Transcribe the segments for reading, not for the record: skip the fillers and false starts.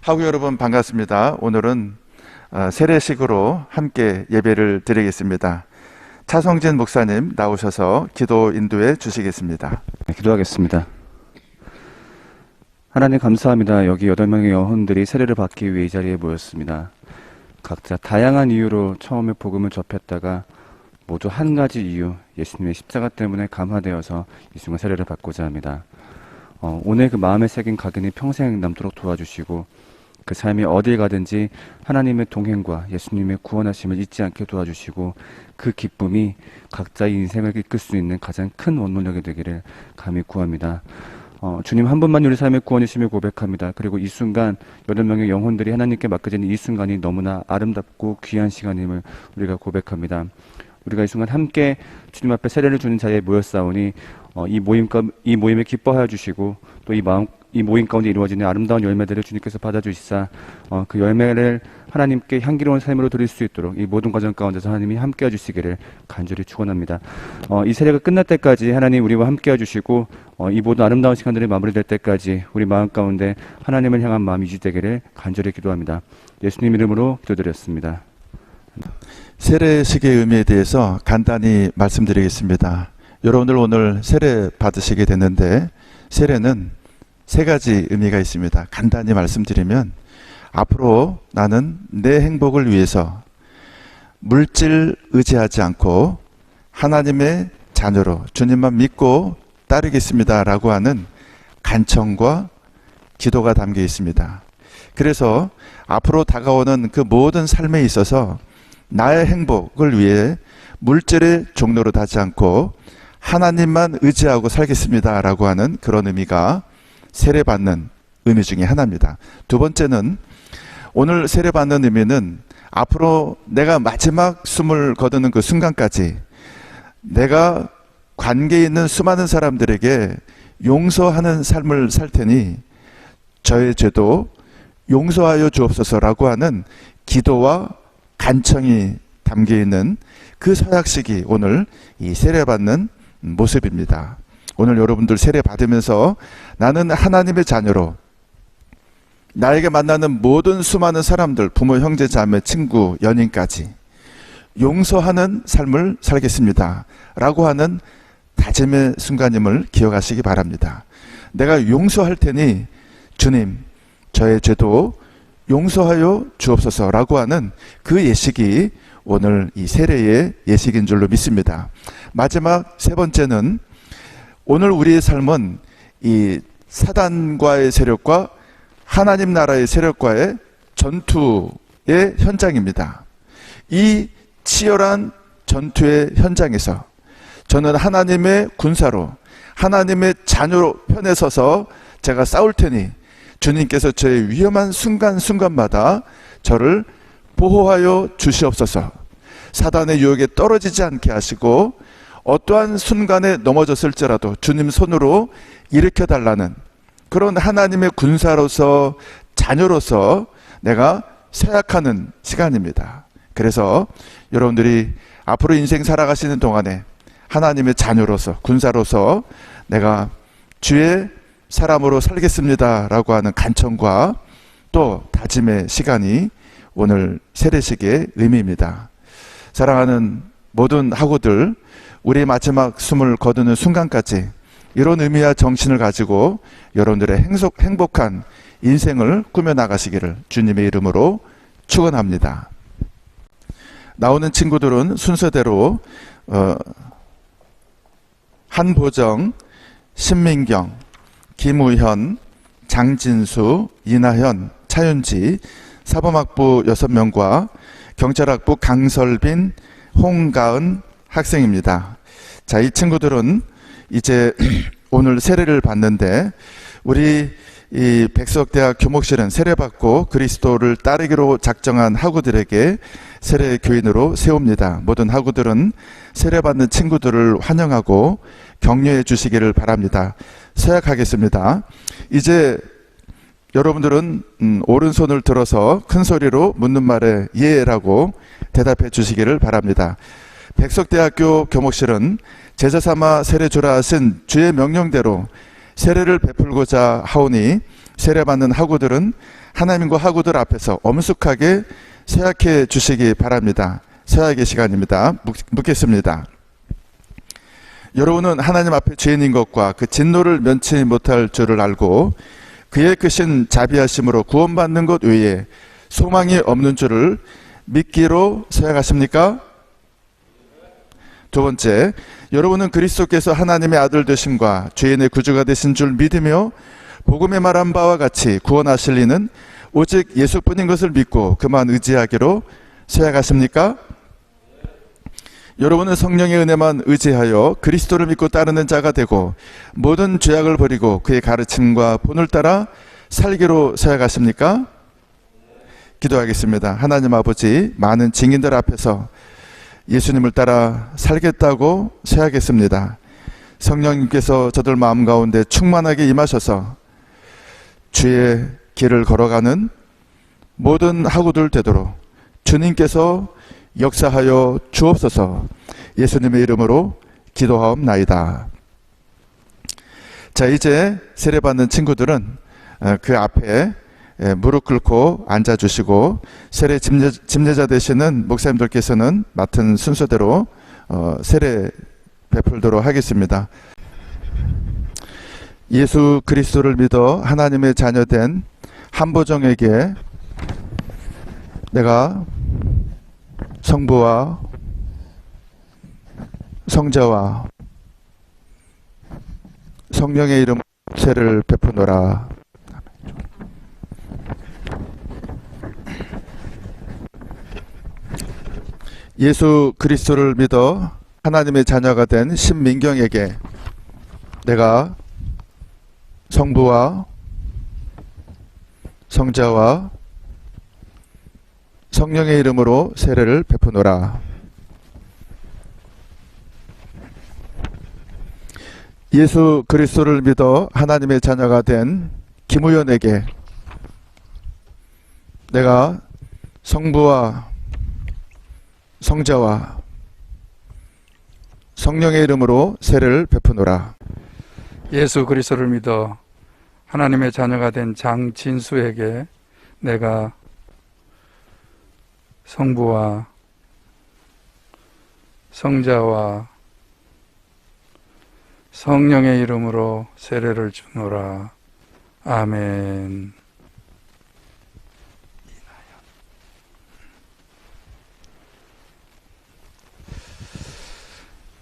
하구 여러분 반갑습니다. 오늘은 세례식으로 함께 예배를 드리겠습니다. 차성진 목사님 나오셔서 기도 인도해 주시겠습니다. 기도하겠습니다. 하나님 감사합니다. 여기 8명의 영혼들이 세례를 받기 위해 이 자리에 모였습니다. 각자 다양한 이유로 처음에 복음을 접했다가 모두 한 가지 이유, 예수님의 십자가 때문에 감화되어서 이 순간 세례를 받고자 합니다. 오늘 그 마음에 새긴 각인이 평생 남도록 도와주시고 그 삶이 어딜 가든지 하나님의 동행과 예수님의 구원하심을 잊지 않게 도와주시고 그 기쁨이 각자의 인생을 이끌 수 있는 가장 큰 원동력이 되기를 감히 구합니다. 주님 한 분만 우리 삶의 구원이심을 고백합니다. 그리고 이 순간 8명의 영혼들이 하나님께 맡겨지는 이 순간이 너무나 아름답고 귀한 시간임을 우리가 고백합니다. 우리가 이 순간 함께 주님 앞에 세례를 주는 자리에 모였사오니 이 모임을 기뻐하여 주시고 또 이 모임 가운데 이루어지는 아름다운 열매들을 주님께서 받아주시사 그 열매를 하나님께 향기로운 삶으로 드릴 수 있도록 이 모든 과정 가운데서 하나님이 함께해 주시기를 간절히 축원합니다. 이 세례가 끝날 때까지 하나님 우리와 함께해 주시고 이 모든 아름다운 시간들이 마무리될 때까지 우리 마음 가운데 하나님을 향한 마음이 유지되기를 간절히 기도합니다. 예수님 이름으로 기도드렸습니다. 세례식의 의미에 대해서 간단히 말씀드리겠습니다. 여러분들 오늘 세례 받으시게 됐는데 세례는 3가지 의미가 있습니다. 간단히 말씀드리면 앞으로 나는 내 행복을 위해서 물질 의지하지 않고 하나님의 자녀로 주님만 믿고 따르겠습니다 라고 하는 간청과 기도가 담겨 있습니다. 그래서 앞으로 다가오는 그 모든 삶에 있어서 나의 행복을 위해 물질의 종로로 가지 않고 하나님만 의지하고 살겠습니다 라고 하는 그런 의미가 세례받는 의미 중에 하나입니다. 두 번째는 오늘 세례받는 의미는 앞으로 내가 마지막 숨을 거두는 그 순간까지 내가 관계에 있는 수많은 사람들에게 용서하는 삶을 살 테니 저의 죄도 용서하여 주옵소서라고 하는 기도와 간청이 담겨 있는 그 서약식이 오늘 이 세례받는 모습입니다. 오늘 여러분들 세례 받으면서 나는 하나님의 자녀로 나에게 만나는 모든 수많은 사람들, 부모, 형제, 자매, 친구, 연인까지 용서하는 삶을 살겠습니다 라고 하는 다짐의 순간임을 기억하시기 바랍니다. 내가 용서할 테니 주님 저의 죄도 용서하여 주옵소서 라고 하는 그 예식이 오늘 이 세례의 예식인 줄로 믿습니다. 마지막 3번째는 오늘 우리의 삶은 이 사단과의 세력과 하나님 나라의 세력과의 전투의 현장입니다. 이 치열한 전투의 현장에서 저는 하나님의 군사로 하나님의 자녀로 편에 서서 제가 싸울 테니 주님께서 저의 위험한 순간순간마다 저를 보호하여 주시옵소서. 사단의 유혹에 떨어지지 않게 하시고 어떠한 순간에 넘어졌을지라도 주님 손으로 일으켜달라는 그런 하나님의 군사로서 자녀로서 내가 서약하는 시간입니다. 그래서 여러분들이 앞으로 인생 살아가시는 동안에 하나님의 자녀로서 군사로서 내가 주의 사람으로 살겠습니다 라고 하는 간청과 또 다짐의 시간이 오늘 세례식의 의미입니다. 사랑하는 모든 학우들, 우리 마지막 숨을 거두는 순간까지 이런 의미와 정신을 가지고 여러분들의 행복한 인생을 꾸며나가시기를 주님의 이름으로 축원합니다. 나오는 친구들은 순서대로 한보정, 신민경, 김우현, 장진수, 이나현, 차윤지, 사범학부 6명과 경찰학부 강설빈, 홍가은 학생입니다. 자, 이 친구들은 이제 오늘 세례를 받는데 우리 이 백석대학 교목실은 세례받고 그리스도를 따르기로 작정한 학우들에게 세례 교인으로 세웁니다. 모든 학우들은 세례받는 친구들을 환영하고 격려해 주시기를 바랍니다. 서약하겠습니다. 이제 여러분들은 오른손을 들어서 큰 소리로 묻는 말에 예라고 대답해 주시기를 바랍니다. 백석대학교 교목실은 제자삼아 세례 주라 하신 주의 명령대로 세례를 베풀고자 하오니 세례받는 학우들은 하나님과 학우들 앞에서 엄숙하게 서약해 주시기 바랍니다. 서약의 시간입니다. 묻겠습니다. 여러분은 하나님 앞에 죄인인 것과 그 진노를 면치 못할 줄을 알고 그의 크신 자비하심으로 구원받는 것 외에 소망이 없는 줄을 믿기로 서약하십니까? 두 번째, 여러분은 그리스도께서 하나님의 아들 되심과 죄인의 구주가 되신 줄 믿으며 복음에 말한 바와 같이 구원하실 이는 오직 예수뿐인 것을 믿고 그만 의지하기로 서약하십니까? 여러분은 성령의 은혜만 의지하여 그리스도를 믿고 따르는 자가 되고 모든 죄악을 버리고 그의 가르침과 본을 따라 살기로 서약하십니까? 기도하겠습니다. 하나님 아버지, 많은 증인들 앞에서 예수님을 따라 살겠다고 서약했습니다. 성령님께서 저들 마음 가운데 충만하게 임하셔서 주의 길을 걸어가는 모든 학우들 되도록 주님께서 역사하여 주옵소서. 예수님의 이름으로 기도하옵나이다. 자, 이제 세례받는 친구들은 그 앞에 무릎 꿇고 앉아주시고 세례 집례자 되시는 목사님들께서는 맡은 순서대로 세례 베풀도록 하겠습니다. 예수 그리스도를 믿어 하나님의 자녀된 한보정에게 내가 성부와 성자와 성령의 이름으로 세례를 베푸노라. 예수 그리스도를 믿어 하나님의 자녀가 된 신민경에게 내가 성부와 성자와 성령의 이름으로 세례를 베푸노라. 예수 그리스도를 믿어 하나님의 자녀가 된 김우연에게 내가 성부와 성자와 성령의 이름으로 세례를 베푸노라. 예수 그리스도를 믿어 하나님의 자녀가 된 장진수에게 내가 성부와 성자와 성령의 이름으로 세례를 주노라. 아멘.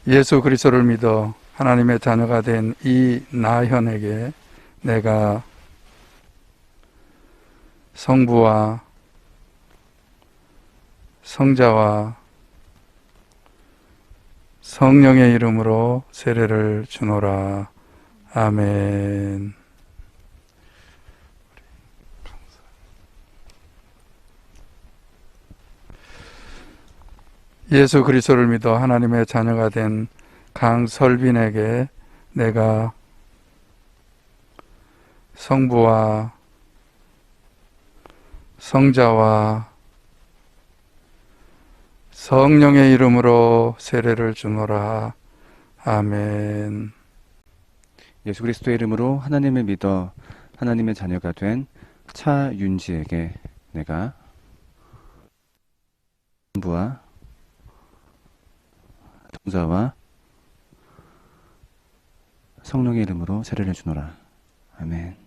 예수 그리스도를 믿어 하나님의 자녀가 된 이나현에게 내가 성부와 성자와 성령의 이름으로 세례를 주노라. 아멘. 예수 그리스도를 믿어 하나님의 자녀가 된 강설빈에게 내가 성부와 성자와 성령의 이름으로 세례를 주노라. 아멘. 예수 그리스도의 이름으로 하나님을 믿어 하나님의 자녀가 된 차윤지에게 내가 성부와 성자와 성령의 이름으로 세례를 주노라. 아멘.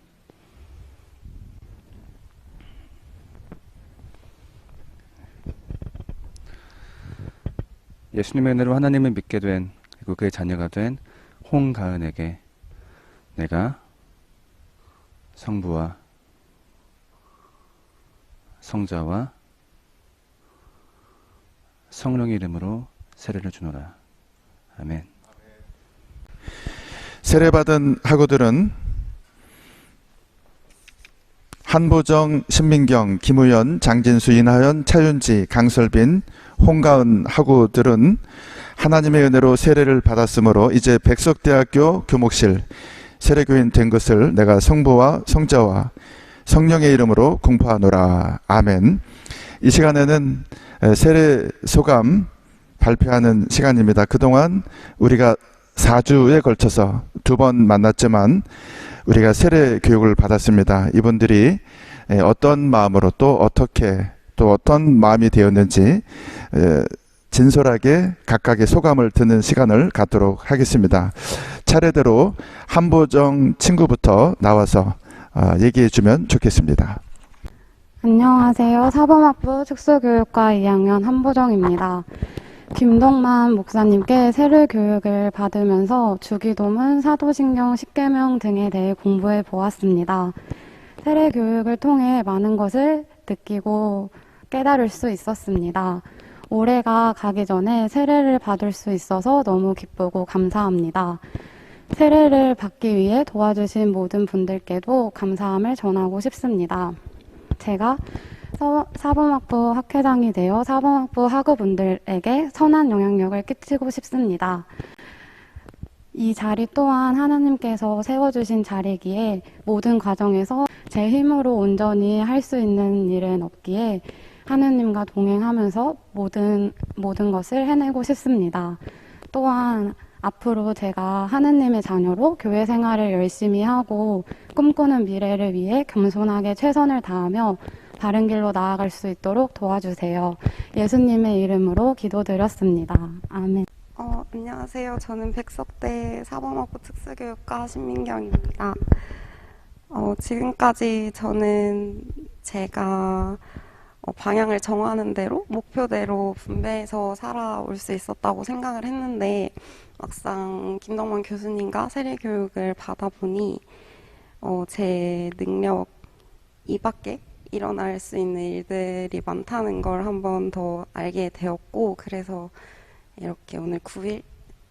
예수님의 은혜로 하나님을 믿게 된 그리고 그의 자녀가 된 홍가은에게 내가 성부와 성자와 성령의 이름으로 세례를 주노라. 아멘. 세례받은 학우들은 한보정, 신민경, 김우연, 장진수, 이나현, 차윤지, 강설빈, 홍가은 학우들은 하나님의 은혜로 세례를 받았으므로 이제 백석대학교 교목실 세례교인 된 것을 내가 성부와 성자와 성령의 이름으로 공포하노라. 아멘. 이 시간에는 세례 소감 발표하는 시간입니다. 그동안 우리가 4주에 걸쳐서 2번 만났지만 우리가 세례 교육을 받았습니다. 이분들이 어떤 마음으로 또 어떻게 또 어떤 마음이 되었는지 진솔하게 각각의 소감을 듣는 시간을 갖도록 하겠습니다. 차례대로 한보정 친구부터 나와서 얘기해 주면 좋겠습니다. 안녕하세요. 사범학부 특수교육과 2학년 한보정입니다. 김동만 목사님께 세례 교육을 받으면서 주기도문, 사도신경, 십계명 등에 대해 공부해 보았습니다. 세례 교육을 통해 많은 것을 느끼고 깨달을 수 있었습니다. 올해가 가기 전에 세례를 받을 수 있어서 너무 기쁘고 감사합니다. 세례를 받기 위해 도와주신 모든 분들께도 감사함을 전하고 싶습니다. 제가 사범학부 학회장이 되어 사범학부 학우분들에게 선한 영향력을 끼치고 싶습니다. 이 자리 또한 하나님께서 세워주신 자리이기에 모든 과정에서 제 힘으로 온전히 할 수 있는 일은 없기에 하느님과 동행하면서 모든 것을 해내고 싶습니다. 또한 앞으로 제가 하느님의 자녀로 교회 생활을 열심히 하고 꿈꾸는 미래를 위해 겸손하게 최선을 다하며 바른 길로 나아갈 수 있도록 도와주세요. 예수님의 이름으로 기도드렸습니다. 아멘. 안녕하세요. 저는 백석대 사범학부 특수교육과 신민경입니다. 지금까지 저는 제가 방향을 정하는 대로 목표대로 분배해서 살아올 수 있었다고 생각을 했는데 막상 김덕만 교수님과 세례교육을 받아보니 제 능력 이밖에 일어날 수 있는 일들이 많다는 걸 한 번 더 알게 되었고, 그래서 이렇게 오늘 9일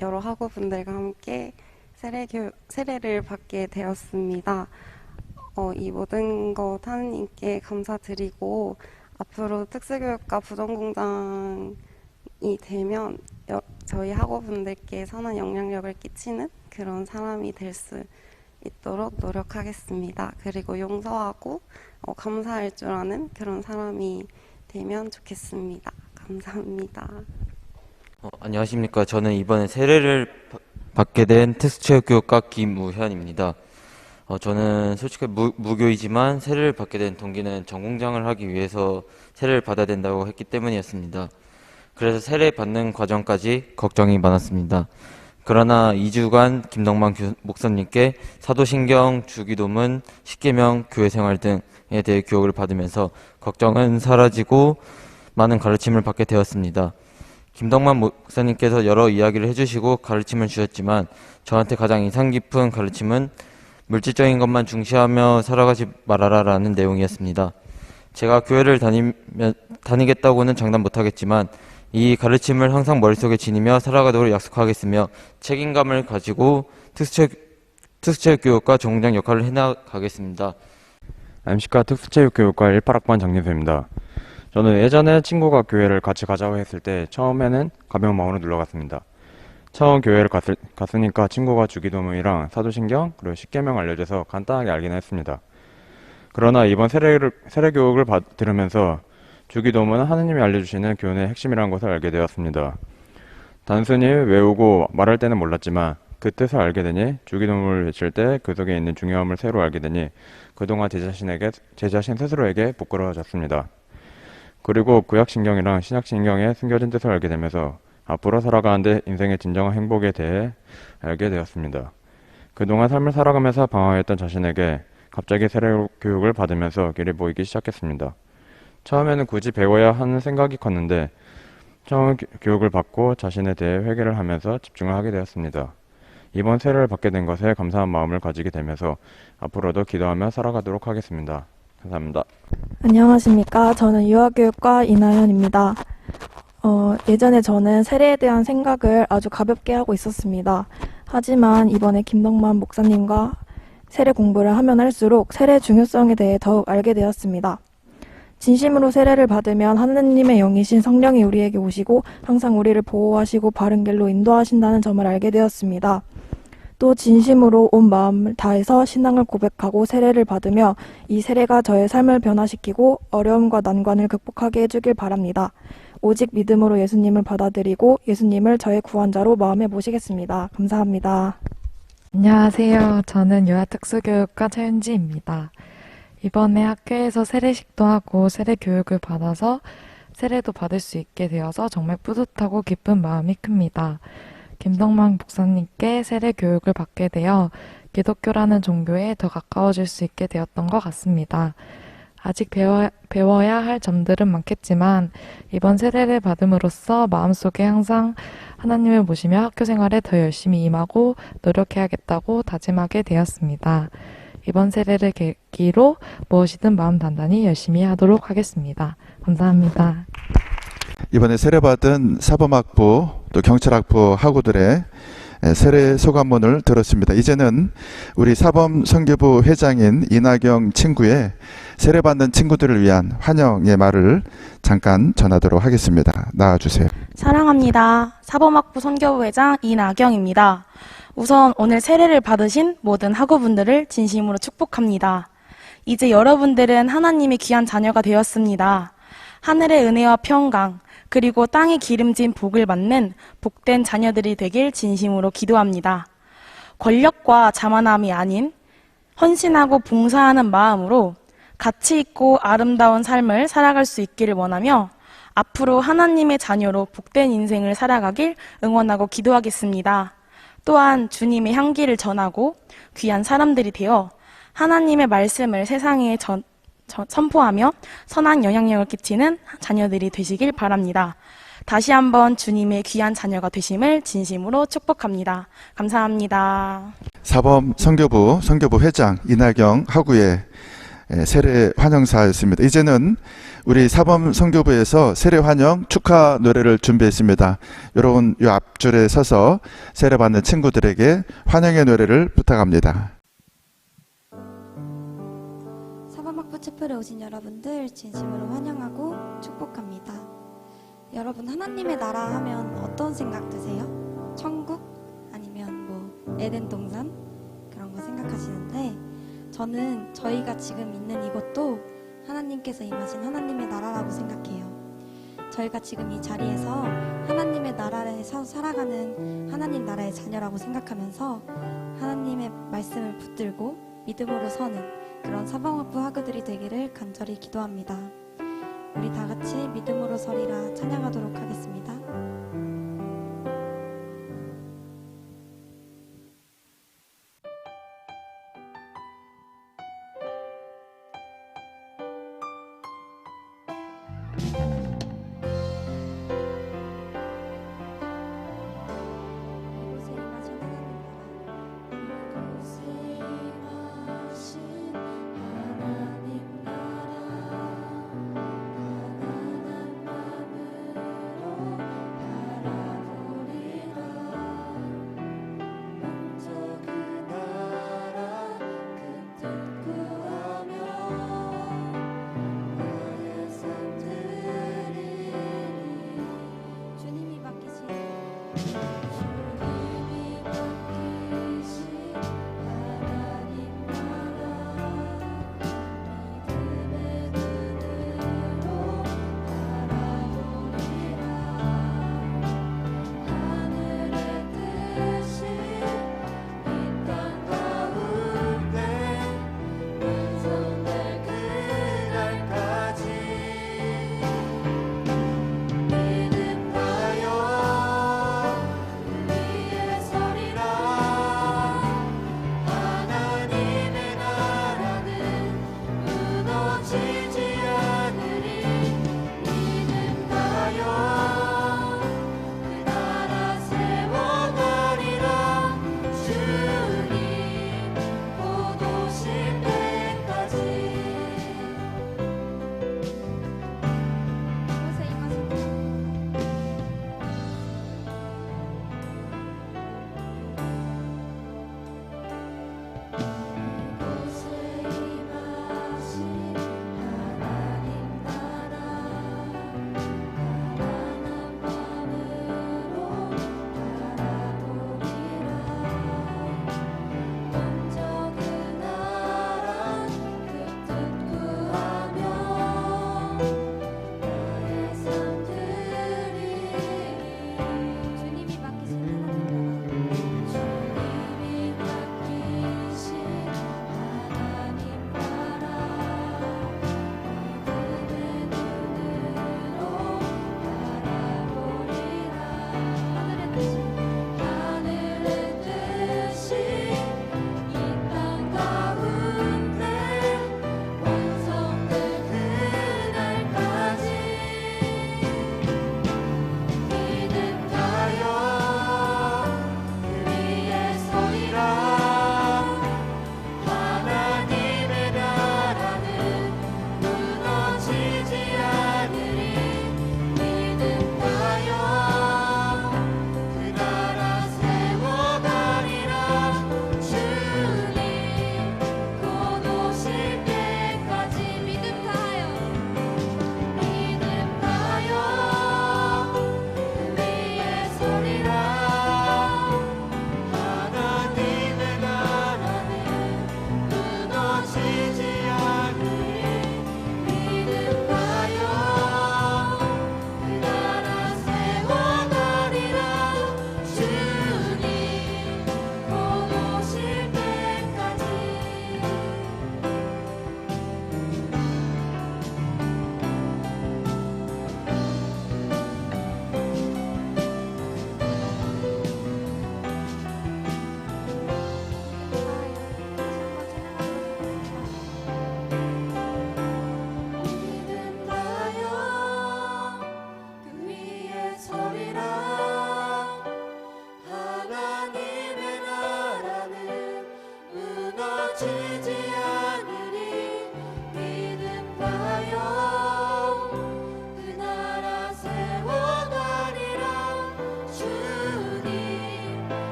여러 학우분들과 함께 세례를 받게 되었습니다. 이 모든 것 하느님께 감사드리고 앞으로 특수교육과 부정공장이 되면 저희 학우분들께 선한 영향력을 끼치는 그런 사람이 될 수 있도록 노력하겠습니다. 그리고 용서하고 감사할 줄 아는 그런 사람이 되면 좋겠습니다. 감사합니다. 안녕하십니까. 저는 이번에 세례를 받게 된 특수체육교육과 김우현입니다. 저는 솔직히 무교이지만 세례를 받게 된 동기는 전공장을 하기 위해서 세례를 받아야 된다고 했기 때문이었습니다. 그래서 세례 받는 과정까지 걱정이 많았습니다. 그러나 2주간 김덕만 목사님께 사도신경, 주기도문, 십계명, 교회생활 등에 대해 교육을 받으면서 걱정은 사라지고 많은 가르침을 받게 되었습니다. 김덕만 목사님께서 여러 이야기를 해주시고 가르침을 주셨지만 저한테 가장 인상 깊은 가르침은 물질적인 것만 중시하며 살아가지 말아라라는 내용이었습니다. 제가 교회를 다니겠다고는 장담 못하겠지만 이 가르침을 항상 머릿속에 지니며 살아가도록 약속하겠으며 책임감을 가지고 특수체육교육과 전공장 역할을 해나가겠습니다. MC과 특수체육교육과 18학번 장예수입니다. 저는 예전에 친구가 교회를 같이 가자고 했을 때 처음에는 가벼운 마음으로 눌러갔습니다. 처음 교회를 갔으니까 친구가 주기도문이랑 사도신경 그리고 십계명 알려줘서 간단하게 알긴 했습니다. 그러나 이번 세례교육을 들으면서 주기도문은 하느님이 알려주시는 교훈의 핵심이라는 것을 알게 되었습니다. 단순히 외우고 말할 때는 몰랐지만 그 뜻을 알게 되니 주기도문을 외칠 때 그 속에 있는 중요함을 새로 알게 되니 그동안 제 자신 스스로에게 부끄러워졌습니다. 그리고 구약신경이랑 신약신경의 숨겨진 뜻을 알게 되면서 앞으로 살아가는데 인생의 진정한 행복에 대해 알게 되었습니다. 그동안 삶을 살아가면서 방황했던 자신에게 갑자기 세례교육을 받으면서 길이 보이기 시작했습니다. 처음에는 굳이 배워야 하는 생각이 컸는데 처음 교육을 받고 자신에 대해 회개를 하면서 집중을 하게 되었습니다. 이번 세례를 받게 된 것에 감사한 마음을 가지게 되면서 앞으로도 기도하며 살아가도록 하겠습니다. 감사합니다. 안녕하십니까. 저는 유아교육과 이나연입니다. 예전에 저는 세례에 대한 생각을 아주 가볍게 하고 있었습니다. 하지만 이번에 김덕만 목사님과 세례 공부를 하면 할수록 세례의 중요성에 대해 더욱 알게 되었습니다. 진심으로 세례를 받으면 하느님의 영이신 성령이 우리에게 오시고 항상 우리를 보호하시고 바른 길로 인도하신다는 점을 알게 되었습니다. 또 진심으로 온 마음을 다해서 신앙을 고백하고 세례를 받으며 이 세례가 저의 삶을 변화시키고 어려움과 난관을 극복하게 해주길 바랍니다. 오직 믿음으로 예수님을 받아들이고 예수님을 저의 구원자로 마음에 모시겠습니다. 감사합니다. 안녕하세요. 저는 유아특수교육과 최윤지입니다. 이번에 학교에서 세례식도 하고 세례 교육을 받아서 세례도 받을 수 있게 되어서 정말 뿌듯하고 기쁜 마음이 큽니다. 김덕만 목사님께 세례 교육을 받게 되어 기독교라는 종교에 더 가까워질 수 있게 되었던 것 같습니다. 아직 배워야 할 점들은 많겠지만 이번 세례를 받음으로써 마음속에 항상 하나님을 모시며 학교 생활에 더 열심히 임하고 노력해야겠다고 다짐하게 되었습니다. 이번 세례를 계기로 무엇이든 마음 단단히 열심히 하도록 하겠습니다. 감사합니다. 이번에 세례받은 사범학부 또 경찰학부 학우들의 세례 소감문을 들었습니다. 이제는 우리 사범선교부 회장인 이나경 친구의 세례받는 친구들을 위한 환영의 말을 잠깐 전하도록 하겠습니다. 나와주세요. 사랑합니다. 사범학부 선교부 회장 이나경입니다. 우선 오늘 세례를 받으신 모든 학우분들을 진심으로 축복합니다. 이제 여러분들은 하나님의 귀한 자녀가 되었습니다. 하늘의 은혜와 평강, 그리고 땅이 기름진 복을 받는 복된 자녀들이 되길 진심으로 기도합니다. 권력과 자만함이 아닌 헌신하고 봉사하는 마음으로 가치 있고 아름다운 삶을 살아갈 수 있기를 원하며 앞으로 하나님의 자녀로 복된 인생을 살아가길 응원하고 기도하겠습니다. 또한 주님의 향기를 전하고 귀한 사람들이 되어 하나님의 말씀을 세상에 선포하며 선한 영향력을 끼치는 자녀들이 되시길 바랍니다. 다시 한번 주님의 귀한 자녀가 되심을 진심으로 축복합니다. 감사합니다. 사범 선교부 회장 이나경 학우의 세례 환영사였습니다. 이제는 우리 사범 선교부에서 세례 환영 축하 노래를 준비했습니다. 여러분 이 앞줄에 서서 세례 받는 친구들에게 환영의 노래를 부탁합니다. 사범학부 촛불에 오신 여러분들 진심으로 환영하고 축복합니다. 여러분 하나님의 나라 하면 어떤 생각 드세요? 천국? 아니면 뭐 에덴 동산? 그런 거 생각하시는데 저는 저희가 지금 있는 이곳도 하나님께서 임하신 하나님의 나라라고 생각해요. 저희가 지금 이 자리에서 하나님의 나라에서 살아가는 하나님 나라의 자녀라고 생각하면서 하나님의 말씀을 붙들고 믿음으로 서는 그런 사범학부 학우들이 되기를 간절히 기도합니다. 우리 다 같이 믿음으로 서리라 찬양하도록 하겠습니다. 이곳에 임하신 하나님 나라 가난한 마음으로 바라보리라. 먼저 그 나라 그 뜻 구하며 나의 삶들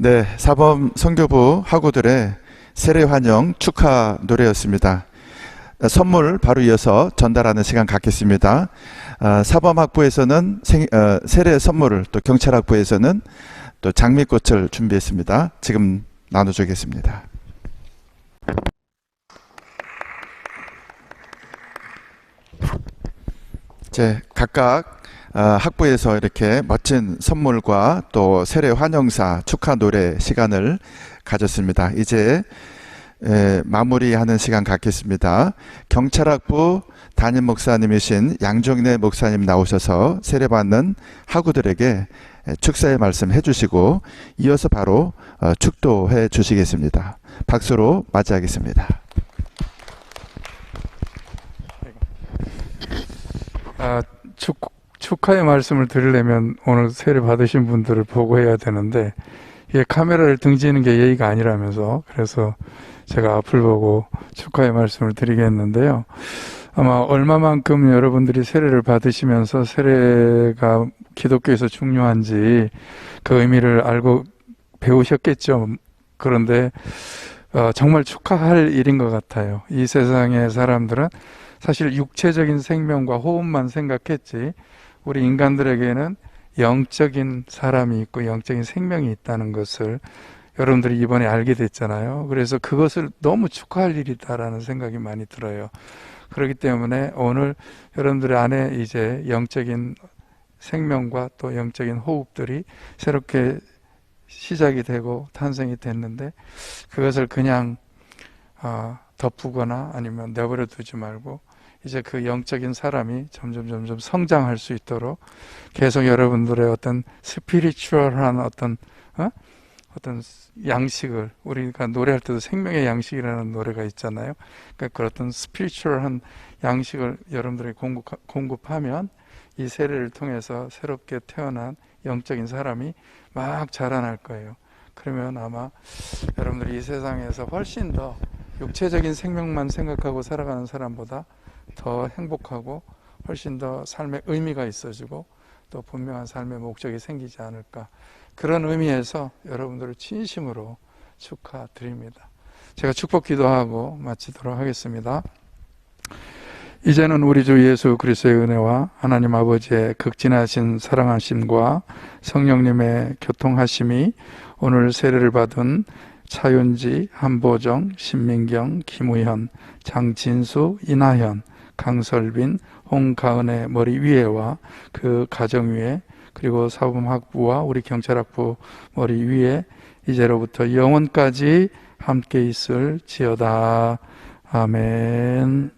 네, 사범 선교부 학우들의 세례 환영 축하 노래였습니다. 선물 바로 이어서 전달하는 시간 갖겠습니다. 사범학부에서는 세례 선물을, 또 경찰학부에서는 또 장미꽃을 준비했습니다. 지금 나눠주겠습니다. 이제 각각 학부에서 이렇게 멋진 선물과 또 세례 환영사 축하 노래 시간을 가졌습니다. 이제 마무리하는 시간 갖겠습니다. 경찰학부 담임 목사님이신 양정래 목사님 나오셔서 세례받는 학우들에게 축사의 말씀 해주시고 이어서 바로 축도해 주시겠습니다. 박수로 맞이하겠습니다. 축하의 말씀을 드리려면 오늘 세례 받으신 분들을 보고 해야 되는데 이게 카메라를 등지는 게 예의가 아니라면서, 그래서 제가 앞을 보고 축하의 말씀을 드리겠는데요. 아마 얼마만큼 여러분들이 세례를 받으시면서 세례가 기독교에서 중요한지 그 의미를 알고 배우셨겠죠. 그런데 정말 축하할 일인 것 같아요. 이 세상의 사람들은 사실 육체적인 생명과 호흡만 생각했지 우리 인간들에게는 영적인 사람이 있고 영적인 생명이 있다는 것을 여러분들이 이번에 알게 됐잖아요. 그래서 그것을 너무 축하할 일이다라는 생각이 많이 들어요. 그렇기 때문에 오늘 여러분들 안에 이제 영적인 생명과 또 영적인 호흡들이 새롭게 시작이 되고 탄생이 됐는데 그것을 그냥 덮으거나 아니면 내버려 두지 말고 이제 그 영적인 사람이 점점 성장할 수 있도록 계속 여러분들의 어떤 스피리추얼한 어떤 양식을, 우리가 노래할 때도 생명의 양식이라는 노래가 있잖아요. 그러니까 그런 어떤 스피리추얼한 양식을 여러분들이 공급하면 이 세례를 통해서 새롭게 태어난 영적인 사람이 막 자라날 거예요. 그러면 아마 여러분들이 이 세상에서 훨씬 더 육체적인 생명만 생각하고 살아가는 사람보다 더 행복하고 훨씬 더 삶의 의미가 있어지고 또 분명한 삶의 목적이 생기지 않을까, 그런 의미에서 여러분들을 진심으로 축하드립니다. 제가 축복 기도하고 마치도록 하겠습니다. 이제는 우리 주 예수 그리스도의 은혜와 하나님 아버지의 극진하신 사랑하심과 성령님의 교통하심이 오늘 세례를 받은 차윤지, 한보정, 신민경, 김우현, 장진수, 이나현, 강설빈, 홍가은의 머리 위에와 그 가정 위에, 그리고 사범학부와 우리 경찰학부 머리 위에 이제로부터 영원까지 함께 있을 지어다. 아멘.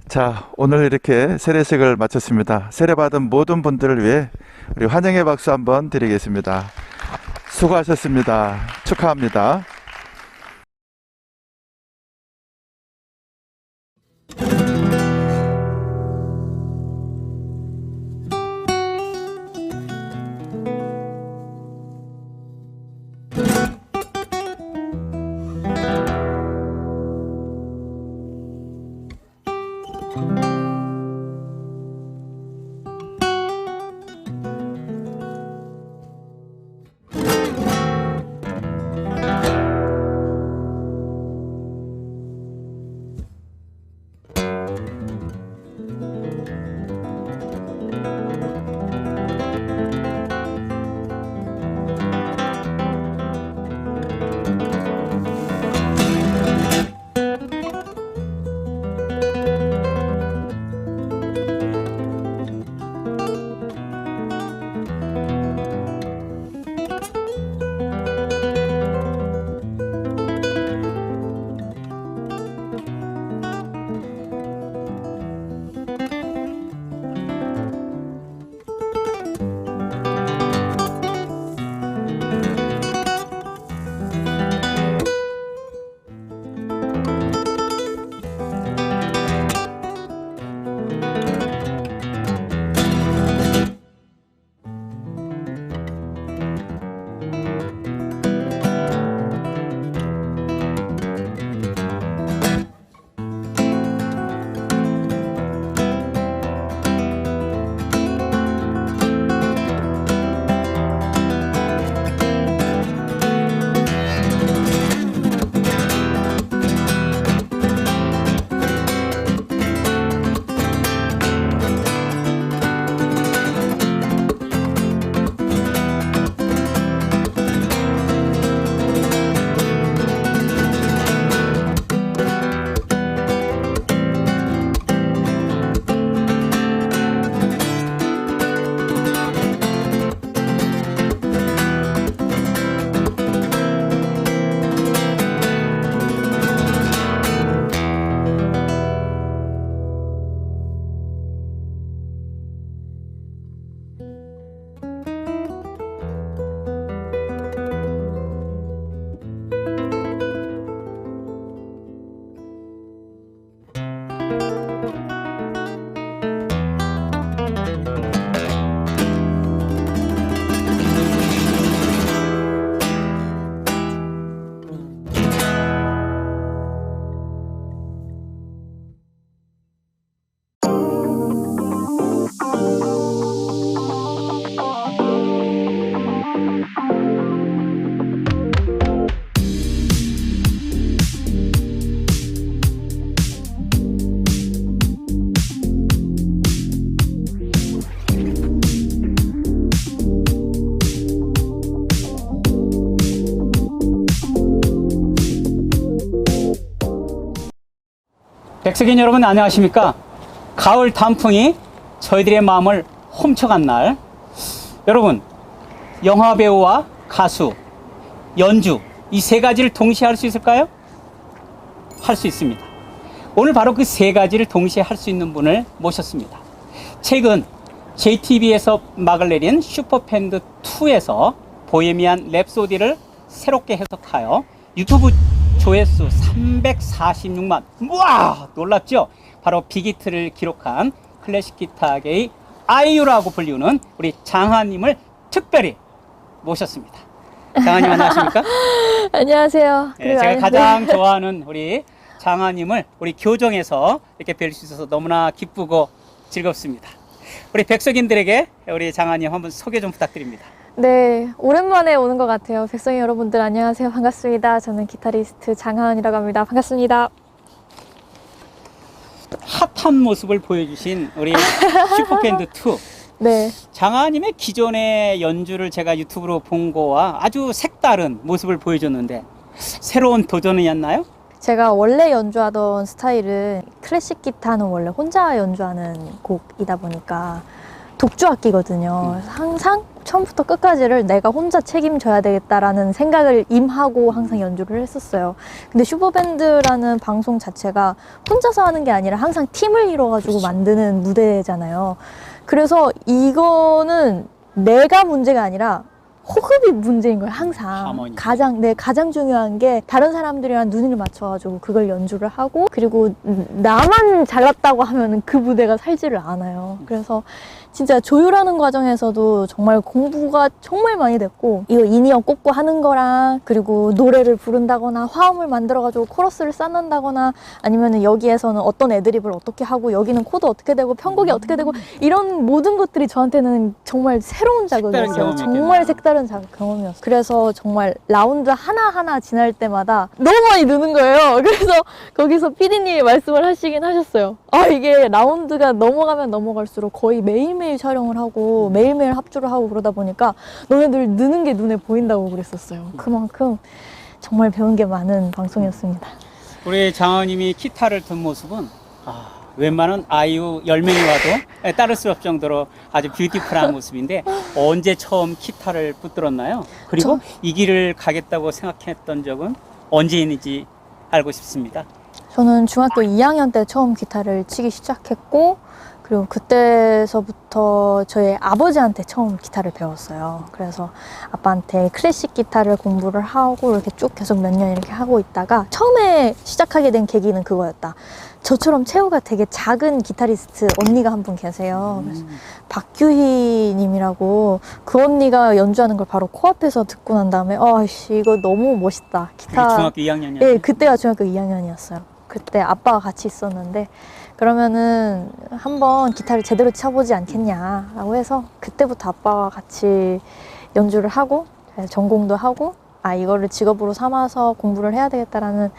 자, 오늘 이렇게 세례식을 마쳤습니다. 세례받은 모든 분들을 위해 우리 환영의 박수 한번 드리겠습니다. 수고하셨습니다. 축하합니다. 백석인 여러분 안녕하십니까? 가을 단풍이 저희들의 마음을 훔쳐간 날, 여러분 영화 배우와 가수, 연주 이 세 가지를 동시에 할 수 있을까요? 할 수 있습니다. 오늘 바로 그 세 가지를 동시에 할 수 있는 분을 모셨습니다. 최근 JTBC에서 막을 내린 슈퍼밴드2에서 보헤미안 랩소디를 새롭게 해석하여 유튜브 조회수 346만, 우와 놀랍죠? 바로 빅히트를 기록한 클래식 기타계의 아이유라고 불리우는 우리 장하님을 특별히 모셨습니다. 장하님 안녕하십니까? 안녕하세요. 네, 제가 가장 좋아하는 우리 장하님을 우리 교정에서 이렇게 뵐 수 있어서 너무나 기쁘고 즐겁습니다. 우리 백석인들에게 우리 장하님 한번 소개 좀 부탁드립니다. 네, 오랜만에 오는 것 같아요. 백성인 여러분들 안녕하세요. 반갑습니다. 저는 기타리스트 장하은이라고 합니다. 반갑습니다. 핫한 모습을 보여주신 우리 슈퍼밴드2. 네. 장하님의 기존의 연주를 제가 유튜브로 본 거와 아주 색다른 모습을 보여줬는데 새로운 도전이었나요? 제가 원래 연주하던 스타일은 클래식 기타는 원래 혼자 연주하는 곡이다 보니까 독주악기거든요. 항상 처음부터 끝까지를 내가 혼자 책임져야 되겠다라는 생각을 임하고 항상 연주를 했었어요. 근데 슈퍼밴드라는 방송 자체가 혼자서 하는 게 아니라 항상 팀을 이뤄가지고 만드는 무대잖아요. 그래서 이거는 내가 문제가 아니라 호흡이 문제인 거예요. 항상 가장 중요한 게 다른 사람들이랑 눈을 맞춰가지고 그걸 연주를 하고, 그리고 나만 잘났다고 하면은 그 무대가 살지를 않아요. 그래서 진짜 조율하는 과정에서도 정말 공부가 정말 많이 됐고, 이거 인이어 꽂고 하는 거랑, 그리고 노래를 부른다거나 화음을 만들어가지고 코러스를 쌓는다거나, 아니면은 여기에서는 어떤 애드립을 어떻게 하고 여기는 코드 어떻게 되고 편곡이 어떻게 되고, 이런 모든 것들이 저한테는 정말 새로운 자극이었어요. 정말 색다른 경험이었어요. 그래서 정말 라운드 하나하나 지날 때마다 너무 많이 느는 거예요. 그래서 거기서 PD님이 말씀을 하시긴 하셨어요. 아, 이게 라운드가 넘어가면 넘어갈수록 거의 매일매일 촬영을 하고 매일매일 합주를 하고 그러다 보니까 너네들 느는 게 눈에 보인다고 그랬었어요. 그만큼 정말 배운 게 많은 방송이었습니다. 우리 장하님이 기타를 든 모습은 웬만한 아이유 10명이 와도 따를 수 없을 정도로 아주 뷰티풀한 모습인데 언제 처음 기타를 붙들었나요? 그리고 이 길을 가겠다고 생각했던 적은 언제인지 알고 싶습니다. 저는 중학교 2학년 때 처음 기타를 치기 시작했고, 그리고 그때서부터 저희 아버지한테 처음 기타를 배웠어요. 그래서 아빠한테 클래식 기타를 공부를 하고 이렇게 쭉 계속 몇 년 이렇게 하고 있다가 처음에 시작하게 된 계기는 그거였다. 저처럼 체구가 되게 작은 기타리스트 언니가 한 분 계세요. 그래서 박규희 님이라고, 그 언니가 연주하는 걸 바로 코앞에서 듣고 난 다음에 아이씨 이거 너무 멋있다. 기타. 중학교 2학년이었어요? 네, 그때가 중학교 2학년이었어요. 그때 아빠가 같이 있었는데, 그러면은 한번 기타를 제대로 쳐보지 않겠냐라고 해서 그때부터 아빠와 같이 연주를 하고 전공도 하고, 이거를 직업으로 삼아서 공부를 해야 되겠다라는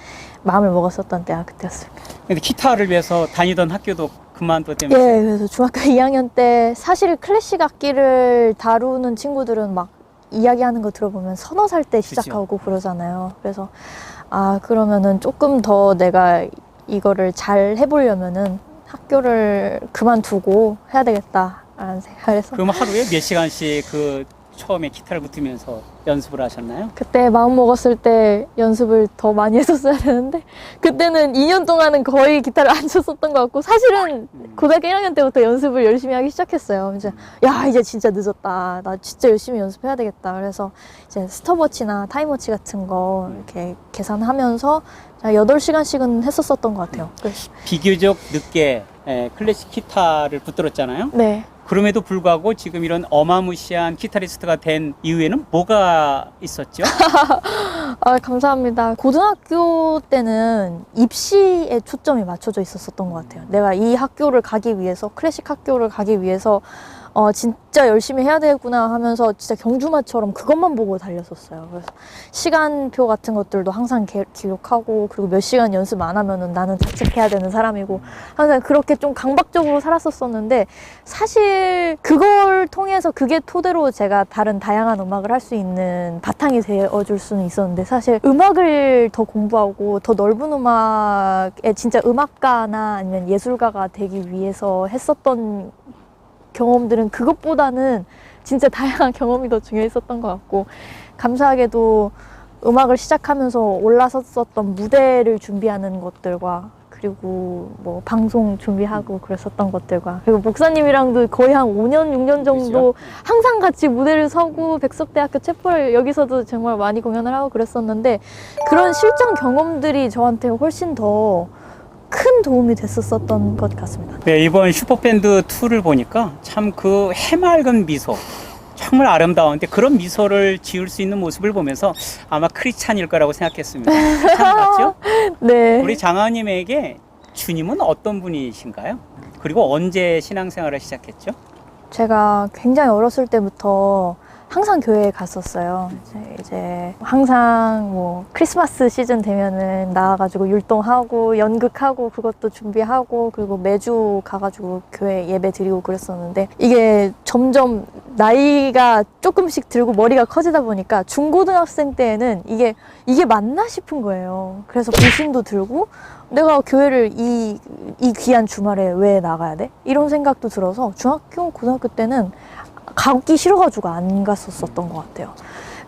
마음을 먹었었던 때가 그때였습니다. 근데 기타를 위해서 다니던 학교도 그만뒀다면서요? 예, 그래서 중학교 2학년 때 사실 클래식 악기를 다루는 친구들은 막 이야기하는 거 들어보면 3-4살 때 시작하고 그러잖아요. 그래서 그러면은 조금 더 내가 이거를 잘 해보려면은 학교를 그만두고 해야 되겠다라는 생각을 해서. 그럼 하루에 몇 시간씩 그 처음에 기타를 붙으면서 연습을 하셨나요? 그때 마음 먹었을 때 연습을 더 많이 했었어야 되는데, 그때는 2년 동안은 거의 기타를 안 쳤었던 것 같고, 사실은 고등학교 1학년 때부터 연습을 열심히 하기 시작했어요. 이제 이제 진짜 늦었다. 나 진짜 열심히 연습해야 되겠다. 그래서 이제 스톱워치나 타임워치 같은 거 이렇게 계산하면서 8시간씩은 했었었던 것 같아요. 비교적 늦게 클래식 기타를 붙들었잖아요. 네. 그럼에도 불구하고 지금 이런 어마무시한 기타리스트가 된 이후에는 뭐가 있었죠? 감사합니다. 고등학교 때는 입시에 초점이 맞춰져 있었던 것 같아요. 내가 이 학교를 가기 위해서, 클래식 학교를 가기 위해서 진짜 열심히 해야 되겠구나 하면서 진짜 경주마처럼 그것만 보고 달렸었어요. 그래서 시간표 같은 것들도 항상 기록하고, 그리고 몇 시간 연습 안 하면은 나는 자책해야 되는 사람이고, 항상 그렇게 좀 강박적으로 살았었었는데, 사실 그걸 통해서 그게 토대로 제가 다른 다양한 음악을 할 수 있는 바탕이 되어줄 수는 있었는데, 사실 음악을 더 공부하고 더 넓은 음악에 진짜 음악가나 아니면 예술가가 되기 위해서 했었던 경험들은 그것보다는 진짜 다양한 경험이 더 중요했었던 것 같고, 감사하게도 음악을 시작하면서 올라섰었던 무대를 준비하는 것들과, 그리고 뭐 방송 준비하고 그랬었던 것들과, 그리고 목사님이랑도 거의 한 5년, 6년 정도 항상 같이 무대를 서고, 백석대학교 채플 여기서도 정말 많이 공연을 하고 그랬었는데, 그런 실전 경험들이 저한테 훨씬 더 큰 도움이 됐었던 것 같습니다. 네, 이번 슈퍼밴드 2를 보니까 참 그 해맑은 미소, 정말 아름다운데 그런 미소를 지을 수 있는 모습을 보면서 아마 크리스찬일 거라고 생각했습니다. 참 맞죠? 네. 우리 장하님에게 주님은 어떤 분이신가요? 그리고 언제 신앙생활을 시작했죠? 제가 굉장히 어렸을 때부터 항상 교회에 갔었어요. 이제 항상 뭐 크리스마스 시즌 되면은 나와가지고 율동하고 연극하고 그것도 준비하고, 그리고 매주 가가지고 교회 예배 드리고 그랬었는데, 이게 점점 나이가 조금씩 들고 머리가 커지다 보니까 중고등학생 때에는 이게 맞나 싶은 거예요. 그래서 불신도 들고, 내가 교회를 이 귀한 주말에 왜 나가야 돼? 이런 생각도 들어서 중학교, 고등학교 때는 가기 싫어가지고 안 갔었던 것 같아요.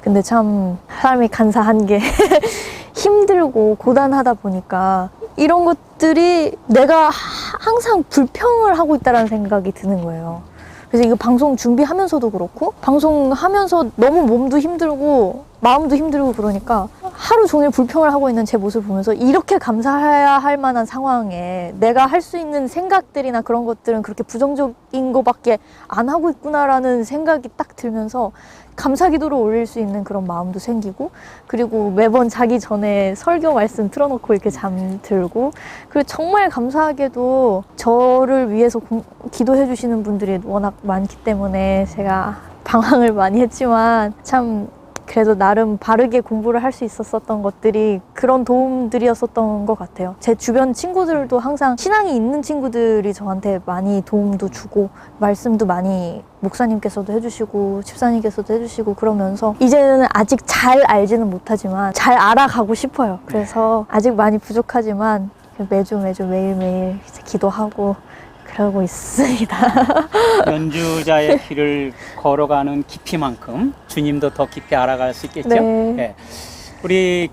근데 참 사람이 간사한 게 힘들고 고단하다 보니까 이런 것들이 내가 항상 불평을 하고 있다는 생각이 드는 거예요. 그래서 이거 방송 준비하면서도 그렇고, 방송하면서 너무 몸도 힘들고 마음도 힘들고 그러니까 하루 종일 불평을 하고 있는 제 모습을 보면서, 이렇게 감사해야 할 만한 상황에 내가 할 수 있는 생각들이나 그런 것들은 그렇게 부정적인 거밖에 안 하고 있구나라는 생각이 딱 들면서 감사 기도를 올릴 수 있는 그런 마음도 생기고, 그리고 매번 자기 전에 설교 말씀 틀어놓고 이렇게 잠들고, 그리고 정말 감사하게도 저를 위해서 기도해 주시는 분들이 워낙 많기 때문에 제가 방황을 많이 했지만 참 그래도 나름 바르게 공부를 할 수 있었던 것들이 그런 도움들이었었던 것 같아요. 제 주변 친구들도 항상 신앙이 있는 친구들이 저한테 많이 도움도 주고, 말씀도 많이 목사님께서도 해주시고 집사님께서도 해주시고 그러면서, 이제는 아직 잘 알지는 못하지만 잘 알아가고 싶어요. 그래서 아직 많이 부족하지만 매주 매일매일 기도하고 그러고 있습니다. 연주자의 길을 걸어가는 깊이만큼 주님도 더 깊이 알아갈 수 있겠죠? 네. 네. 우리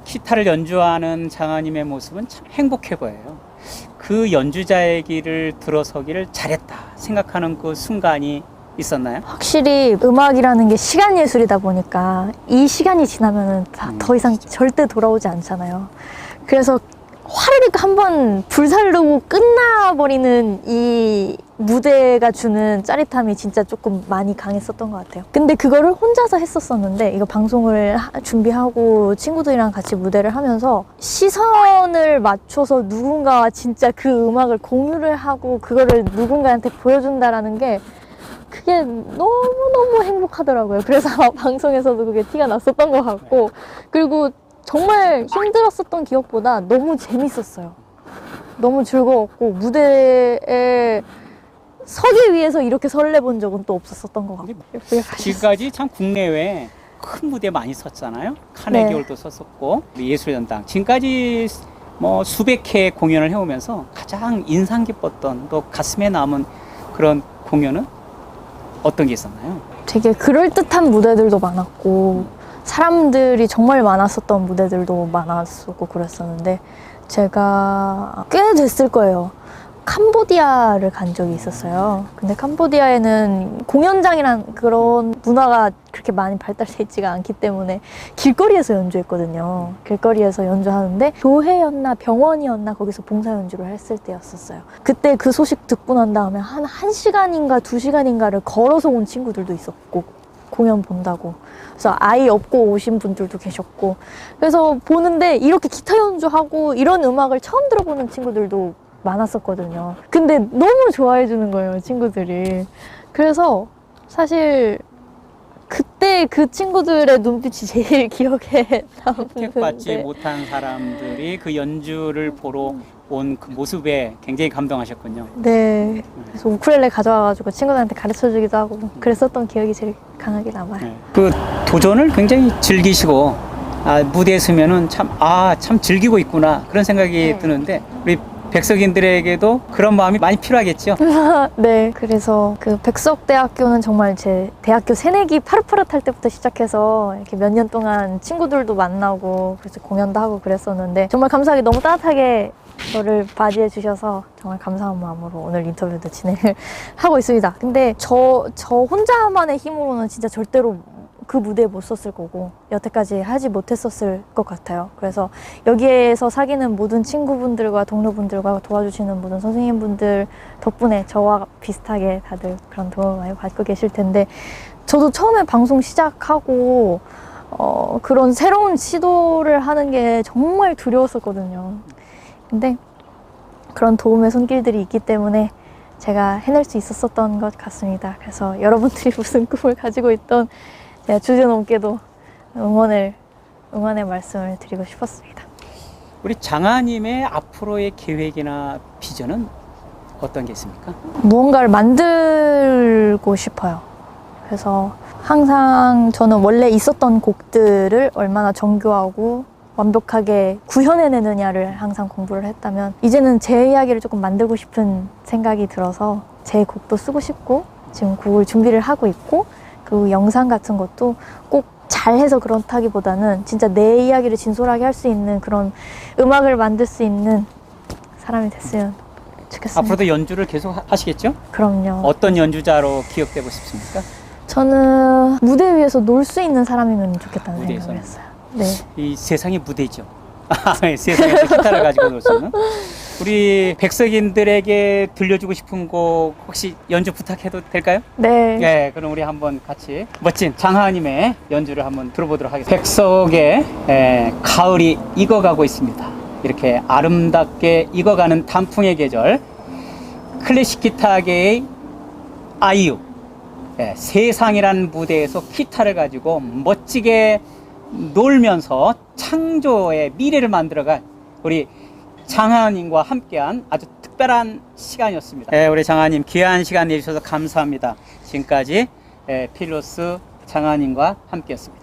기타를 연주하는 장하님의 모습은 참 행복해 보여요. 그 연주자의 길을 들어서기를 잘했다 생각하는 그 순간이 있었나요? 확실히 음악이라는 게 시간 예술이다 보니까 이 시간이 지나면은 더 이상 절대 돌아오지 않잖아요. 그래서 화르륵 한번 불살르고 끝나버리는 이 무대가 주는 짜릿함이 진짜 조금 많이 강했었던 것 같아요. 근데 그거를 혼자서 했었었는데, 이거 방송을 준비하고 친구들이랑 같이 무대를 하면서 시선을 맞춰서 누군가와 진짜 그 음악을 공유를 하고 그거를 누군가한테 보여준다라는 게, 그게 너무너무 행복하더라고요. 그래서 방송에서도 그게 티가 났었던 것 같고, 그리고 정말 힘들었었던 기억보다 너무 재밌었어요. 너무 즐거웠고, 무대에 서기 위해서 이렇게 설레본 적은 또 없었던 것 같고. 지금까지 참 국내외 큰 무대 많이 섰잖아요. 카네기홀도 섰었고, 예술전당. 지금까지 뭐 수백 회 공연을 해오면서 가장 인상 깊었던, 또 가슴에 남은 그런 공연은 어떤 게 있었나요? 되게 그럴듯한 무대들도 많았고, 사람들이 정말 많았었던 무대들도 많았었고 그랬었는데, 제가 꽤 됐을 거예요. 캄보디아를 간 적이 있었어요. 근데 캄보디아에는 공연장이란 그런 문화가 그렇게 많이 발달돼 있지가 않기 때문에 길거리에서 연주했거든요. 길거리에서 연주하는데 교회였나 병원이었나 거기서 봉사 연주를 했을 때였었어요. 그때 그 소식 듣고 난 다음에 한 1시간인가 2시간인가를 걸어서 온 친구들도 있었고, 공연 본다고. 그래서 아이 업고 오신 분들도 계셨고, 그래서 보는데 이렇게 기타 연주하고 이런 음악을 처음 들어보는 친구들도 많았었거든요. 근데 너무 좋아해 주는 거예요, 친구들이. 그래서 사실 그때 그 친구들의 눈빛이 제일 기억에 혜택받지 남는데 못한 사람들이 그 연주를 보러 온 그 모습에 굉장히 감동하셨군요. 네, 그래서 우쿨렐레 가져와가지고 친구들한테 가르쳐주기도 하고 그랬었던 기억이 제일 강하게 남아요. 네. 그 도전을 굉장히 즐기시고 무대에 서면은 참 즐기고 있구나 그런 생각이 드는데 우리 백석인들에게도 그런 마음이 많이 필요하겠죠. 네, 그래서 그 백석대학교는 정말 제 대학교 새내기 파릇파릇할 때부터 시작해서 이렇게 몇 년 동안 친구들도 만나고 그래서 공연도 하고 그랬었는데 정말 감사하게 너무 따뜻하게 저를 맞이해 주셔서 정말 감사한 마음으로 오늘 인터뷰도 진행을 하고 있습니다. 근데 저 혼자만의 힘으로는 진짜 절대로 그 무대에 못 섰을 거고 여태까지 하지 못했었을 것 같아요. 그래서 여기에서 사귀는 모든 친구분들과 동료분들과 도와주시는 모든 선생님분들 덕분에 저와 비슷하게 다들 그런 도움을 많이 받고 계실 텐데 저도 처음에 방송 시작하고 그런 새로운 시도를 하는 게 정말 두려웠었거든요. 근데 그런 도움의 손길들이 있기 때문에 제가 해낼 수 있었던 것 같습니다. 그래서 여러분들이 무슨 꿈을 가지고 있던 제가 주제넘게도 응원의 말씀을 드리고 싶었습니다. 우리 장하님의 앞으로의 계획이나 비전은 어떤 게 있습니까? 무언가를 만들고 싶어요. 그래서 항상 저는 원래 있었던 곡들을 얼마나 정교하고 완벽하게 구현해내느냐를 항상 공부를 했다면 이제는 제 이야기를 조금 만들고 싶은 생각이 들어서 제 곡도 쓰고 싶고 지금 곡을 준비를 하고 있고 그 영상 같은 것도 꼭 잘해서 그렇다기보다는 진짜 내 이야기를 진솔하게 할 수 있는 그런 음악을 만들 수 있는 사람이 됐으면 좋겠습니다. 앞으로도 연주를 계속 하시겠죠? 그럼요. 어떤 연주자로 기억되고 싶습니까? 저는 무대 위에서 놀 수 있는 사람이면 좋겠다는 무대에서? 생각을 했어요. 네. 이 세상이 무대죠. 세상에서 기타를 가지고 놀 수 있는. 우리 백석인들에게 들려주고 싶은 곡 혹시 연주 부탁해도 될까요? 네. 네, 그럼 우리 한번 같이 멋진 장하님의 연주를 한번 들어보도록 하겠습니다. 백석의 가을이 익어가고 있습니다. 이렇게 아름답게 익어가는 단풍의 계절, 클래식 기타계의 아이유, 세상이라는 무대에서 기타를 가지고 멋지게 놀면서 창조의 미래를 만들어갈 우리 장하님과 함께한 아주 특별한 시간이었습니다. 우리 장하님 귀한 시간 내주셔서 감사합니다. 지금까지 필로스 장하님과 함께했습니다.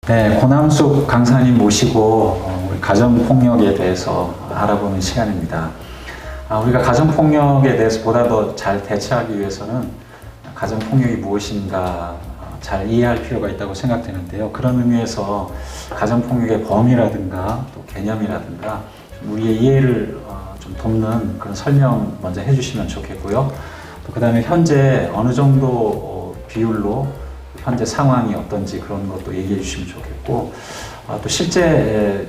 네, 고남숙 강사님 모시고 우리 가정폭력에 대해서 알아보는 시간입니다. 우리가 가정폭력에 대해서 보다 더 잘 대처하기 위해서는 가정폭력이 무엇인가 잘 이해할 필요가 있다고 생각되는데요. 그런 의미에서 가정폭력의 범위라든가 또 개념이라든가 우리의 이해를 좀 돕는 그런 설명 먼저 해주시면 좋겠고요. 또 그다음에 현재 어느 정도 비율로 현재 상황이 어떤지 그런 것도 얘기해 주시면 좋겠고, 또 실제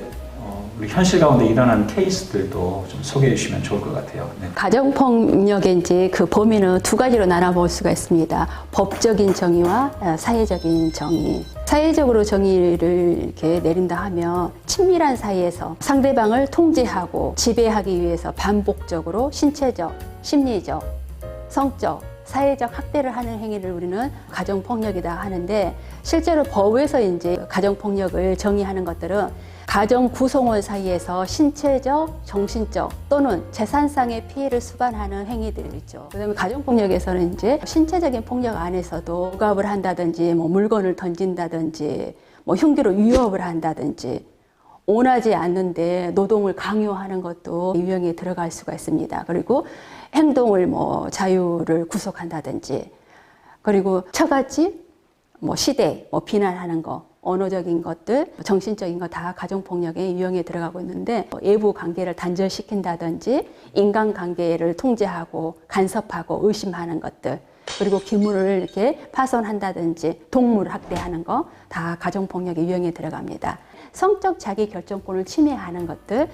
우리 현실 가운데 일어나는 케이스들도 좀 소개해 주시면 좋을 것 같아요. 네. 가정폭력의 이제 그 범위는 두 가지로 나눠볼 수가 있습니다. 법적인 정의와 사회적인 정의. 사회적으로 정의를 이렇게 내린다 하면 친밀한 사이에서 상대방을 통제하고 지배하기 위해서 반복적으로 신체적, 심리적, 성적, 사회적 학대를 하는 행위를 우리는 가정폭력이다 하는데, 실제로 법에서 이제 가정폭력을 정의하는 것들은 가정 구성원 사이에서 신체적, 정신적 또는 재산상의 피해를 수반하는 행위들이죠. 그다음에 가정폭력에서는 이제 신체적인 폭력 안에서도 억압을 한다든지, 뭐 물건을 던진다든지, 뭐 흉기로 위협을 한다든지, 원하지 않는데 노동을 강요하는 것도 유형에 들어갈 수가 있습니다. 그리고 행동을 뭐 자유를 구속한다든지, 그리고 처갓집, 뭐 시대, 뭐 비난하는 거, 언어적인 것들, 정신적인 거 다 가정폭력의 유형에 들어가고 있는데, 외부 관계를 단절시킨다든지, 인간관계를 통제하고 간섭하고 의심하는 것들, 그리고 기물을 이렇게 파손한다든지 동물 학대하는 거 다 가정폭력의 유형에 들어갑니다. 성적 자기 결정권을 침해하는 것들,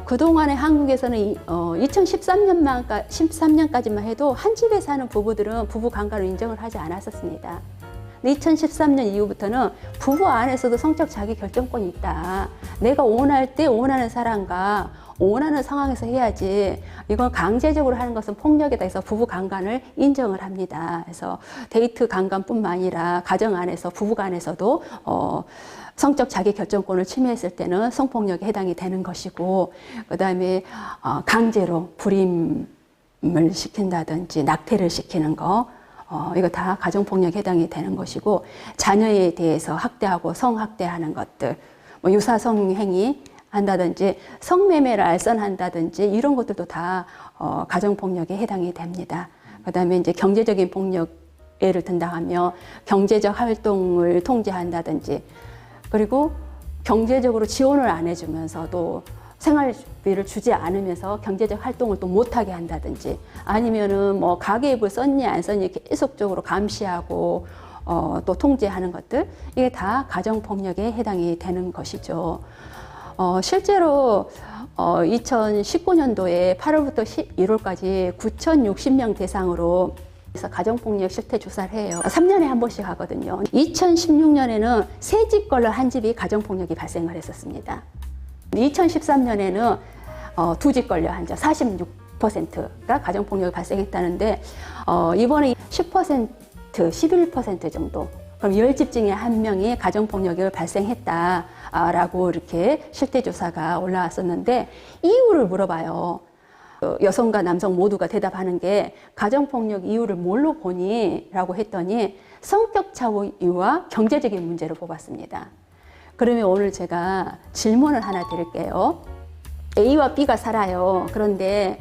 그동안에 한국에서는 2013년까지만 해도 한 집에 사는 부부들은 부부 강간을 인정을 하지 않았었습니다. 2013년 이후부터는 부부 안에서도 성적 자기 결정권이 있다. 내가 원할 때 원하는 사람과 원하는 상황에서 해야지, 이건 강제적으로 하는 것은 폭력이다 해서 부부 강간을 인정을 합니다. 그래서 데이트 강간뿐만 아니라 가정 안에서, 부부 간에서도 성적 자기 결정권을 침해했을 때는 성폭력에 해당이 되는 것이고, 그 다음에 강제로 불임을 시킨다든지 낙태를 시키는 거, 이거 다 가정폭력에 해당이 되는 것이고, 자녀에 대해서 학대하고 성학대하는 것들, 뭐 유사성행위 한다든지 성매매를 알선한다든지 이런 것들도 다 가정폭력에 해당이 됩니다. 그 다음에 이제 경제적인 폭력, 예를 든다 하면 경제적 활동을 통제한다든지, 그리고 경제적으로 지원을 안 해주면서도 생활비를 주지 않으면서 경제적 활동을 또 못하게 한다든지, 아니면은 뭐 가계부를 썼니 안 썼니 계속적으로 감시하고 또 통제하는 것들, 이게 다 가정폭력에 해당이 되는 것이죠. 실제로 2019년도에 8월부터 1월까지 9,060명 대상으로 그래서 가정폭력 실태 조사를 해요. 3년에 한 번씩 하거든요. 2016년에는 3집 걸러 한 집이 가정폭력이 발생을 했었습니다. 2013년에는 2집 걸려 한 집, 46%가 가정폭력이 발생했다는데, 이번에 10%, 11% 정도, 그럼 10집 중에 한 명이 가정폭력이 발생했다라고 이렇게 실태조사가 올라왔었는데, 이유를 물어봐요. 여성과 남성 모두가 대답하는 게 가정폭력 이유를 뭘로 보니? 라고 했더니 성격 차이와 경제적인 문제를 뽑았습니다. 그러면 오늘 제가 질문을 하나 드릴게요. A와 B가 살아요. 그런데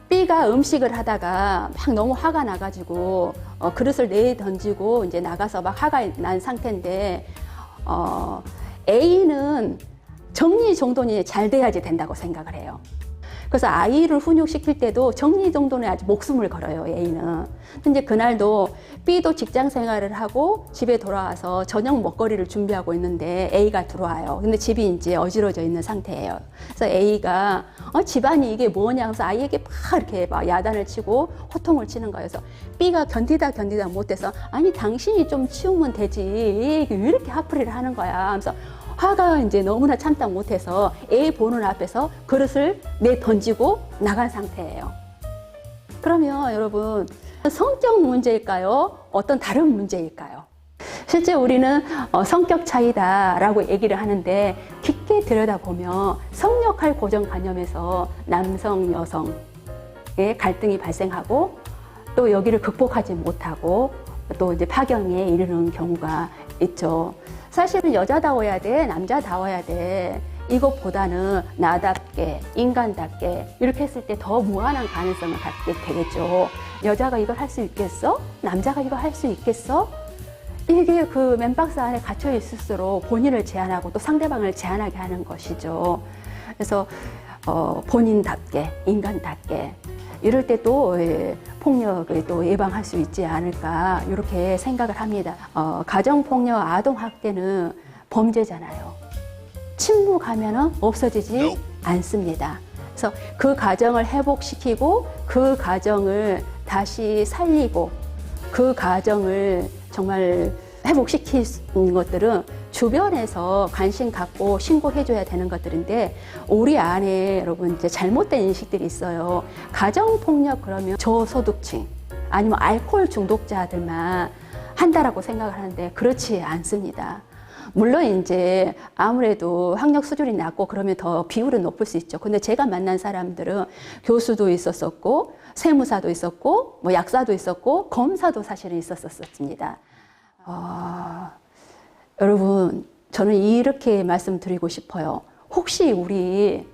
B가 음식을 하다가 막 너무 화가 나가지고 그릇을 내던지고 이제 나가서 막 화가 난 상태인데, A는 정리정돈이 잘 돼야지 된다고 생각을 해요. 그래서 아이를 훈육시킬 때도 정리정돈에 아주 목숨을 걸어요, A는. 근데 그날도 B도 직장 생활을 하고 집에 돌아와서 저녁 먹거리를 준비하고 있는데 A가 들어와요. 근데 집이 이제 어지러져 있는 상태예요. 그래서 A가 집안이 이게 뭐냐 하면서 아이에게 막 이렇게 막 야단을 치고 호통을 치는 거예요. 그래서 B가 견디다 못해서, 아니 당신이 좀 치우면 되지, 왜 이렇게 화풀이를 하는 거야 하면서 화가 이제 너무나 참다 못해서 A 보는 앞에서 그릇을 내던지고 나간 상태예요. 그러면 여러분, 성격 문제일까요? 어떤 다른 문제일까요? 실제 우리는 성격 차이다라고 얘기를 하는데, 깊게 들여다보면 성역할 고정관념에서 남성, 여성의 갈등이 발생하고 또 여기를 극복하지 못하고 또 이제 파경에 이르는 경우가 있죠. 사실은 여자다워야 돼, 남자다워야 돼. 이것보다는 나답게, 인간답게 이렇게 했을 때 더 무한한 가능성을 갖게 되겠죠. 여자가 이걸 할 수 있겠어? 남자가 이걸 할 수 있겠어? 이게 그 맨박스 안에 갇혀 있을수록 본인을 제한하고 또 상대방을 제한하게 하는 것이죠. 그래서 본인답게, 인간답게 이럴 때 또 폭력을 또 예방할 수 있지 않을까 이렇게 생각을 합니다. 가정폭력, 아동학대는 범죄잖아요. 침묵하면은 없어지지 않습니다. 그래서 그 가정을 회복시키고 그 가정을 다시 살리고 그 가정을 정말 회복시키는 것들은 주변에서 관심 갖고 신고해줘야 되는 것들인데 우리 안에 여러분 이제 잘못된 인식들이 있어요. 가정폭력 그러면 저소득층 아니면 알코올 중독자들만 한다라고 생각을 하는데 그렇지 않습니다. 물론 이제 아무래도 학력 수준이 낮고 그러면 더 비율은 높을 수 있죠. 근데 제가 만난 사람들은 교수도 있었었고 세무사도 있었고 뭐 약사도 있었고 검사도 사실은 있었었습니다. 여러분 저는 이렇게 말씀드리고 싶어요. 혹시 우리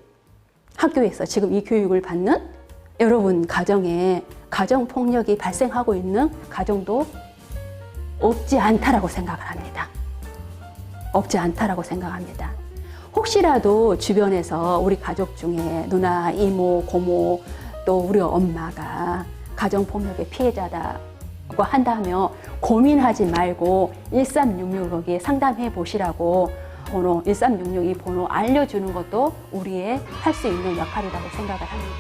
학교에서 지금 이 교육을 받는 여러분 가정에 가정폭력이 발생하고 있는 가정도 없지 않다라고 생각을 합니다. 없지 않다라고 생각합니다. 혹시라도 주변에서 우리 가족 중에 누나, 이모, 고모 또 우리 엄마가 가정폭력의 피해자다고 한다면 고민하지 말고 1366에 상담해 보시라고 번호 1366 이 번호 알려주는 것도 우리의 할 수 있는 역할이라고 생각을 합니다.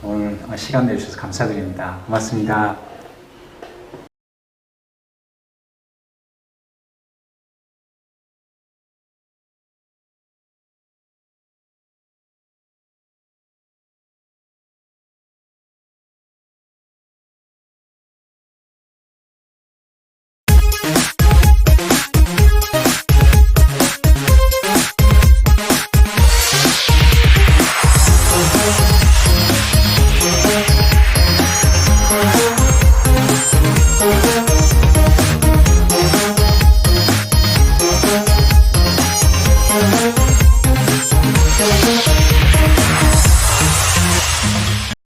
오늘 시간 내주셔서 감사드립니다. 고맙습니다.